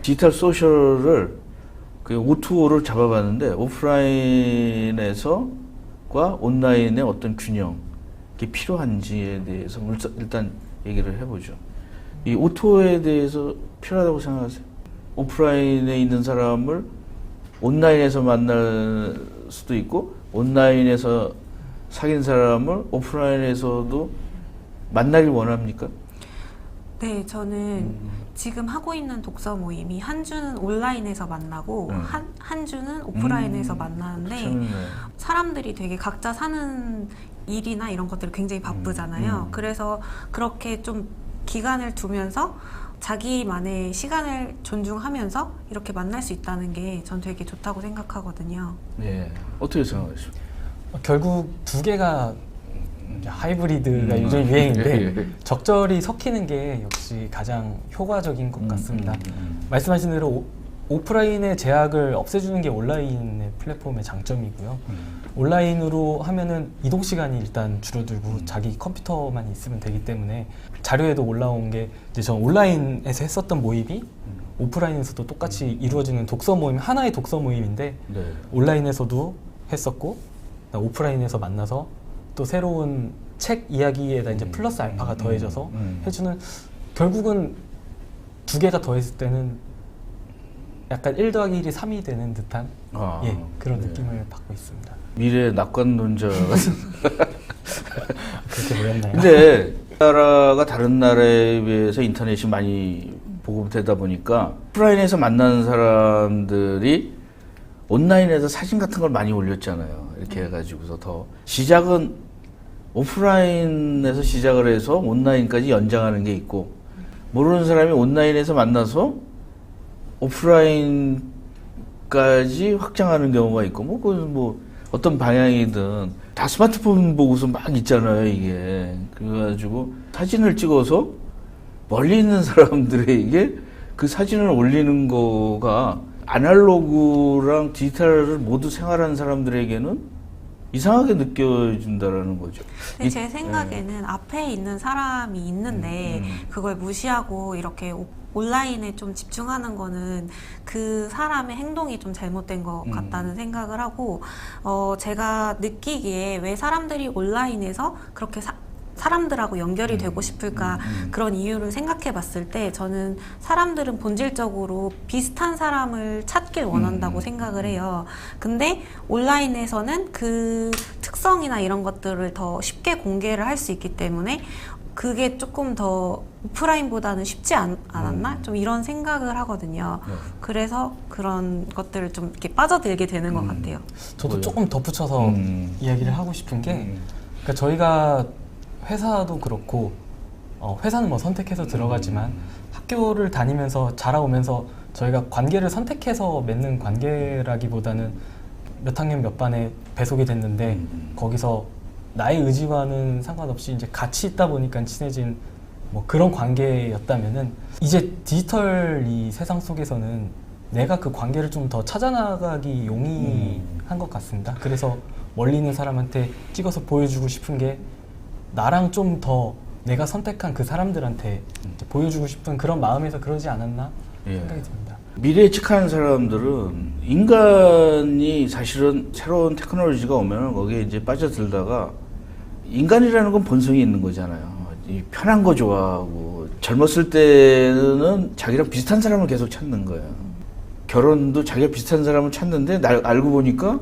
디지털 소셜을 그 O2O를 잡아봤는데 오프라인에서과 온라인의 어떤 균형, 이게 필요한지에 대해서 일단 얘기를 해보죠. 이 O2O에 대해서 필요하다고 생각하세요? 오프라인에 있는 사람을 온라인에서 만날 수도 있고 온라인에서 사귄 사람을 오프라인에서도 만나길 원합니까? 네, 저는 지금 하고 있는 독서 모임이 한 주는 온라인에서 만나고 한 주는 오프라인에서 만나는데 사람들이 되게 각자 사는 일이나 이런 것들이 굉장히 바쁘잖아요. 그래서 그렇게 좀 기간을 두면서 자기만의 시간을 존중하면서 이렇게 만날 수 있다는 게 전 되게 좋다고 생각하거든요. 네, 어떻게 생각하십니까? 결국 두 개가 하이브리드가 요즘 유행인데 적절히 섞이는 게 역시 가장 효과적인 것 같습니다. 말씀하신 대로 오프라인의 제약을 없애주는 게 온라인의 플랫폼의 장점이고요. 온라인으로 하면은 이동 시간이 일단 줄어들고 자기 컴퓨터만 있으면 되기 때문에 자료에도 올라온 게 이제 전 온라인에서 했었던 모임이 오프라인에서도 똑같이 이루어지는 독서 모임, 하나의 독서 모임인데 네. 온라인에서도 했었고 오프라인에서 만나서 또 새로운 책 이야기에다 이제 플러스 알파가 더해져서 해주는, 결국은 두 개가 더했을 때는 약간 1 더하기 1이 3이 되는 듯한 그런 느낌을 받고 있습니다. 미래 낙관론자 같은. 그렇게 보였나요? 근데 나라가 다른 나라에 비해서 인터넷이 많이 보급되다 보니까 오프라인에서 만나는 사람들이 온라인에서 사진 같은 걸 많이 올렸잖아요. 이렇게 해가지고서 더 시작은 오프라인에서 시작을 해서 온라인까지 연장하는 게 있고, 모르는 사람이 온라인에서 만나서 오프라인까지 확장하는 경우가 있고, 뭐 어떤 방향이든 다 스마트폰 보고서 막 있잖아요, 이게. 그래가지고 사진을 찍어서 멀리 있는 사람들에게 그 사진을 올리는 거가 아날로그랑 디지털을 모두 생활하는 사람들에게는 이상하게 느껴진다라는 거죠. 근데 제 생각에는 앞에 있는 사람이 있는데 그걸 무시하고 이렇게 온라인에 좀 집중하는 거는 그 사람의 행동이 좀 잘못된 것 같다는 생각을 하고, 제가 느끼기에 왜 사람들이 온라인에서 그렇게 사람들하고 연결이 되고 싶을까, 그런 이유를 생각해 봤을 때 저는 사람들은 본질적으로 비슷한 사람을 찾길 원한다고 생각을 해요. 근데 온라인에서는 그 특성이나 이런 것들을 더 쉽게 공개를 할 수 있기 때문에 그게 조금 더 오프라인보다는 쉽지 않았나? 좀 이런 생각을 하거든요. 그래서 그런 것들을 좀 이렇게 빠져들게 되는 것 같아요. 저도 조금 덧붙여서 이야기를 하고 싶은 게, 그러니까 저희가 회사도 그렇고, 회사는 뭐 선택해서 들어가지만 학교를 다니면서 자라오면서 저희가 관계를 선택해서 맺는 관계라기보다는 몇 학년 몇 반에 배속이 됐는데 거기서 나의 의지와는 상관없이 이제 같이 있다 보니까 친해진 뭐 그런 관계였다면은, 이제 디지털 이 세상 속에서는 내가 그 관계를 좀 더 찾아나가기 용이한 것 같습니다. 그래서 멀리 있는 사람한테 찍어서 보여주고 싶은 게 나랑 좀 더 내가 선택한 그 사람들한테 이제 보여주고 싶은 그런 마음에서 그러지 않았나 생각이 듭니다. 미래에 직하는 사람들은 인간이 사실은 새로운 테크놀로지가 오면 거기에 이제 빠져들다가, 인간이라는 건 본성이 있는 거잖아요. 이 편한 거 좋아하고, 젊었을 때는 자기랑 비슷한 사람을 계속 찾는 거예요. 결혼도 자기가 비슷한 사람을 찾는데 알고 보니까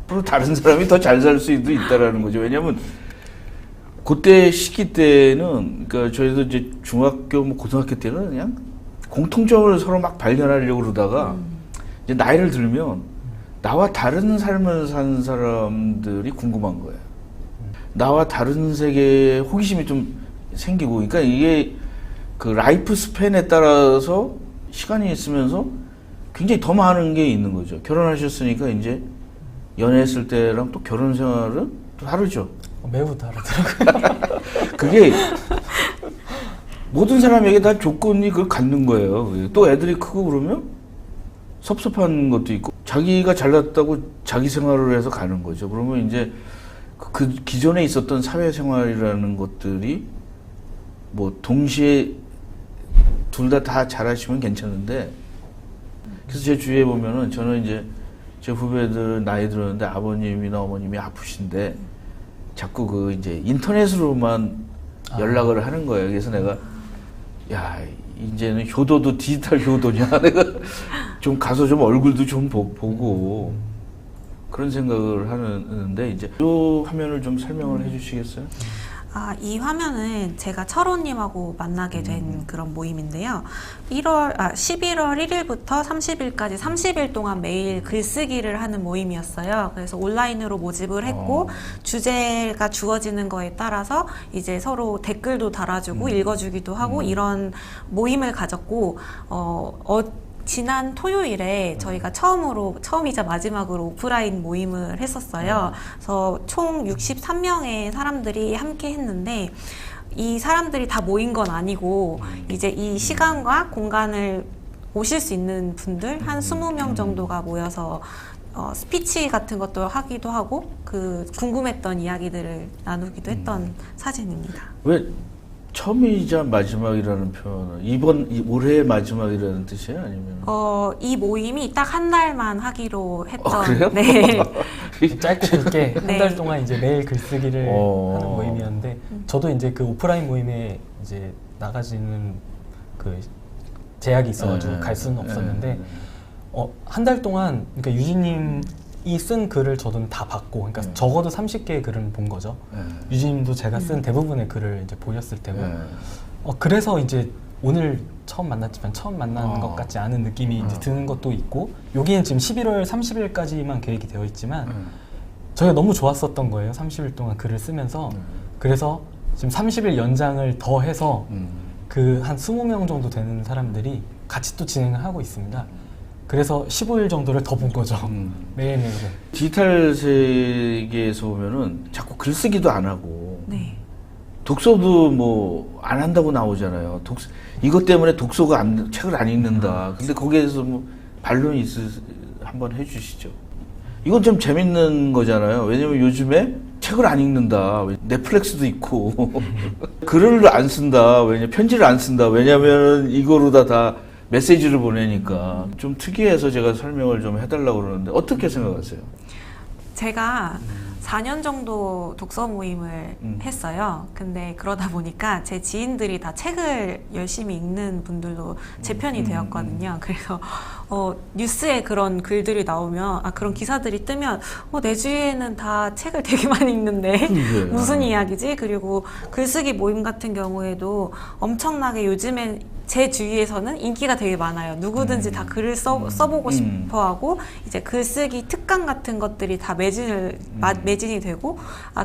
또 다른 사람이 더 잘 살 수도 있다라는 거죠. 왜냐하면 그때 시기 때는, 그러니까 저희도 이제 중학교, 뭐 고등학교 때는 그냥 공통점을 서로 막 발견하려고 그러다가 이제 나이를 들면 나와 다른 삶을 사는 사람들이 궁금한 거예요. 나와 다른 세계에 호기심이 좀 생기고, 그러니까 이게 그 라이프 스팬에 따라서 시간이 있으면서 굉장히 더 많은 게 있는 거죠. 결혼하셨으니까 이제 연애했을 때랑 또 결혼 생활은 또 다르죠. 매우 다르더라고요. 그게 모든 사람에게 다 조건이 그걸 갖는 거예요. 또 애들이 크고 그러면 섭섭한 것도 있고, 자기가 잘났다고 자기 생활을 해서 가는 거죠. 그러면 이제 그 기존에 있었던 사회생활이라는 것들이 뭐 동시에 둘 다 잘하시면 괜찮은데, 그래서 제 주위에 보면은 저는 이제 제 후배들 나이 들었는데 아버님이나 어머님이 아프신데 자꾸 그 이제 인터넷으로만 연락을 하는 거예요. 그래서 내가 야 이제는 효도도 디지털 효도냐 내가 좀 가서 좀 얼굴도 좀 보고 그런 생각을 하는데 이제 이 화면을 좀 설명을 해주시겠어요? 이 화면은 제가 철호님하고 만나게 된 그런 모임인데요. 11월 1일부터 30일까지 30일 동안 매일 글쓰기를 하는 모임이었어요. 그래서 온라인으로 모집을 했고 주제가 주어지는 거에 따라서 이제 서로 댓글도 달아주고 읽어주기도 하고 이런 모임을 가졌고 지난 토요일에 저희가 처음이자 마지막으로 오프라인 모임을 했었어요. 그래서 총 63명의 사람들이 함께 했는데 이 사람들이 다 모인 건 아니고 이제 이 시간과 공간을 오실 수 있는 분들 한 20명 정도가 모여서 스피치 같은 것도 하기도 하고 그 궁금했던 이야기들을 나누기도 했던 사진입니다. 왜 처음이자 마지막이라는 표현은 올해의 마지막이라는 뜻이에요? 아니면? 이 모임이 딱 한 달만 하기로 했던. 그래요? 네. 짧게 굵게 한 네. 달 동안 이제 매일 글쓰기를 하는 모임이었는데 저도 이제 그 오프라인 모임에 이제 나가지는 그 제약이 있어가지고 갈 수는 없었는데 한 달 동안 그러니까 유진님이 쓴 글을 저도 다 봤고, 그러니까 적어도 30개의 글을 본 거죠. 유진님도 제가 쓴 대부분의 글을 이제 보셨을 테고, 그래서 이제 오늘 처음 만났지만 처음 만나는 것 같지 않은 느낌이 이제 드는 것도 있고, 여기는 지금 11월 30일까지만 계획이 되어 있지만 저희가 너무 좋았었던 거예요. 30일 동안 글을 쓰면서. 그래서 지금 30일 연장을 더 해서 그 한 20명 정도 되는 사람들이 같이 또 진행을 하고 있습니다. 그래서 15일 정도를 더 본 거죠. 매일매일. 디지털 세계에서 보면은 자꾸 글쓰기도 안 하고 네. 독서도 뭐 안 한다고 나오잖아요. 이것 때문에 책을 안 읽는다. 근데 거기에서 뭐 반론이 한번 해주시죠. 이건 좀 재밌는 거잖아요. 왜냐면 요즘에 책을 안 읽는다. 넷플릭스도 있고 글을 안 쓴다. 편지를 안 쓴다. 왜냐면 이거로 다 메시지를 보내니까 좀 특이해서 제가 설명을 좀 해달라고 그러는데 어떻게 생각하세요? 제가 4년 정도 독서 모임을 했어요. 근데 그러다 보니까 제 지인들이 다 책을 열심히 읽는 분들로 제 편이 되었거든요. 그래서 뉴스에 그런 글들이 나오면, 그런 기사들이 뜨면 내 주위에는 다 책을 되게 많이 읽는데 무슨 이야기지? 그리고 글쓰기 모임 같은 경우에도 엄청나게 요즘엔 제 주위에서는 인기가 되게 많아요. 누구든지 다 글을 써보고 싶어하고 이제 글쓰기 특강 같은 것들이 다 매진이 되고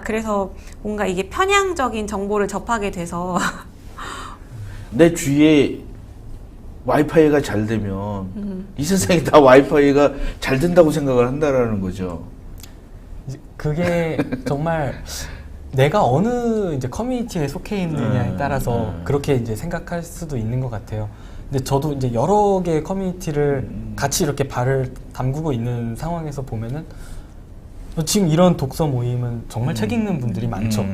그래서 뭔가 이게 편향적인 정보를 접하게 돼서 내 주위에 와이파이가 잘 되면 이 세상에 다 와이파이가 잘 된다고 생각을 한다라는 거죠. 그게 정말 내가 어느 이제 커뮤니티에 속해 있느냐에 따라서 그렇게 이제 생각할 수도 있는 것 같아요. 근데 저도 이제 여러 개의 커뮤니티를 같이 이렇게 발을 담그고 있는 상황에서 보면은 지금 이런 독서 모임은 정말 책 읽는 분들이 많죠.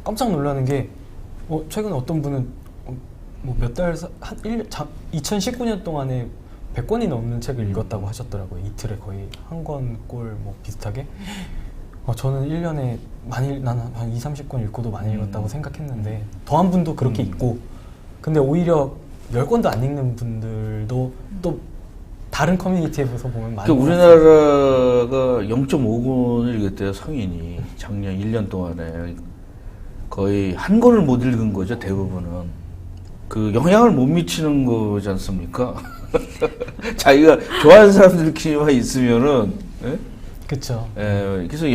깜짝 놀라는 게 최근에 어떤 분은 뭐 몇 달, 2019년 동안에 100권이 넘는 책을 읽었다고 하셨더라고요. 이틀에 거의 한 권꼴 뭐 비슷하게. 저는 1년에 난 한 2, 30권 읽고도 많이 읽었다고 생각했는데 더한 분도 그렇게 있고, 근데 오히려 10권도 안 읽는 분들도 또 다른 커뮤니티에서 보면 많이 우리나라가 0.5권을 읽었대요, 성인이. 작년 1년 동안에 거의 한 권을 못 읽은 거죠, 대부분은. 그 영향을 못 미치는 거지 않습니까? 자기가 좋아하는 사람들끼리만 있으면은, 예? 그렇죠. 그래서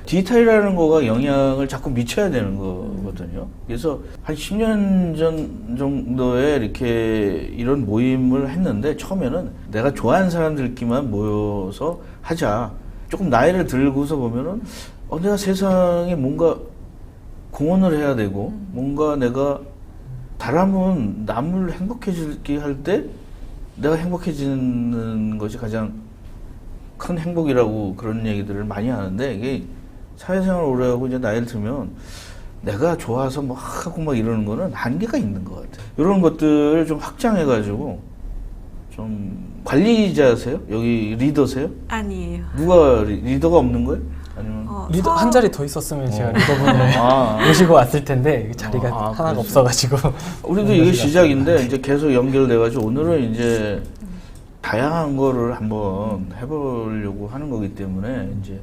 디지털이라는 거가 영향을 자꾸 미쳐야 되는 거거든요. 그래서 한 10년 전 정도에 이렇게 이런 모임을 했는데 처음에는 내가 좋아하는 사람들끼리만 모여서 하자. 조금 나이를 들고서 보면은 내가 세상에 뭔가 공헌을 해야 되고 뭔가 내가 사람은 남을 행복해지게 할 때 내가 행복해지는 것이 가장 큰 행복이라고 그런 얘기들을 많이 하는데, 이게 사회생활을 오래 하고 이제 나이를 들면 내가 좋아서 뭐 하고 막 이러는 거는 한계가 있는 것 같아요. 이런 것들을 좀 확장해가지고 좀 관리자세요? 여기 리더세요? 아니에요. 누가 리더가 없는 거예요? 아니면 리더 한 자리 더 있었으면 제가 리더분을 아. 모시고 왔을 텐데 자리가 하나가 그렇죠. 없어가지고 우리도 이게 시작인데 이제 계속 연결돼가지고 오늘은 이제 다양한 거를 한번 해보려고 하는 거기 때문에 이제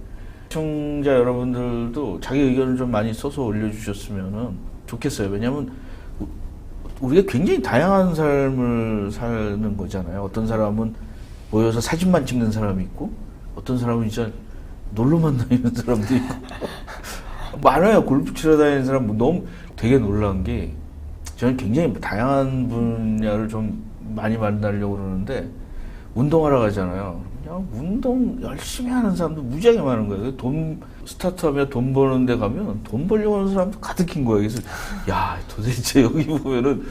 시청자 여러분들도 자기 의견을 좀 많이 써서 올려주셨으면 좋겠어요. 왜냐하면 우리가 굉장히 다양한 삶을 사는 거잖아요. 어떤 사람은 모여서 사진만 찍는 사람이 있고 어떤 사람은 진짜 놀러만 다니는 사람도 있고 많아요. 골프 치러 다니는 사람 너무 되게 놀란 게 저는 굉장히 다양한 분야를 좀 많이 만나려고 그러는데 운동하러 가잖아요. 그냥 운동 열심히 하는 사람도 무지하게 많은 거예요. 돈 스타트업에 돈 버는 데 가면 돈 벌려고 하는 사람도 가득hin 거예요. 그래서 야 도대체 여기 보면은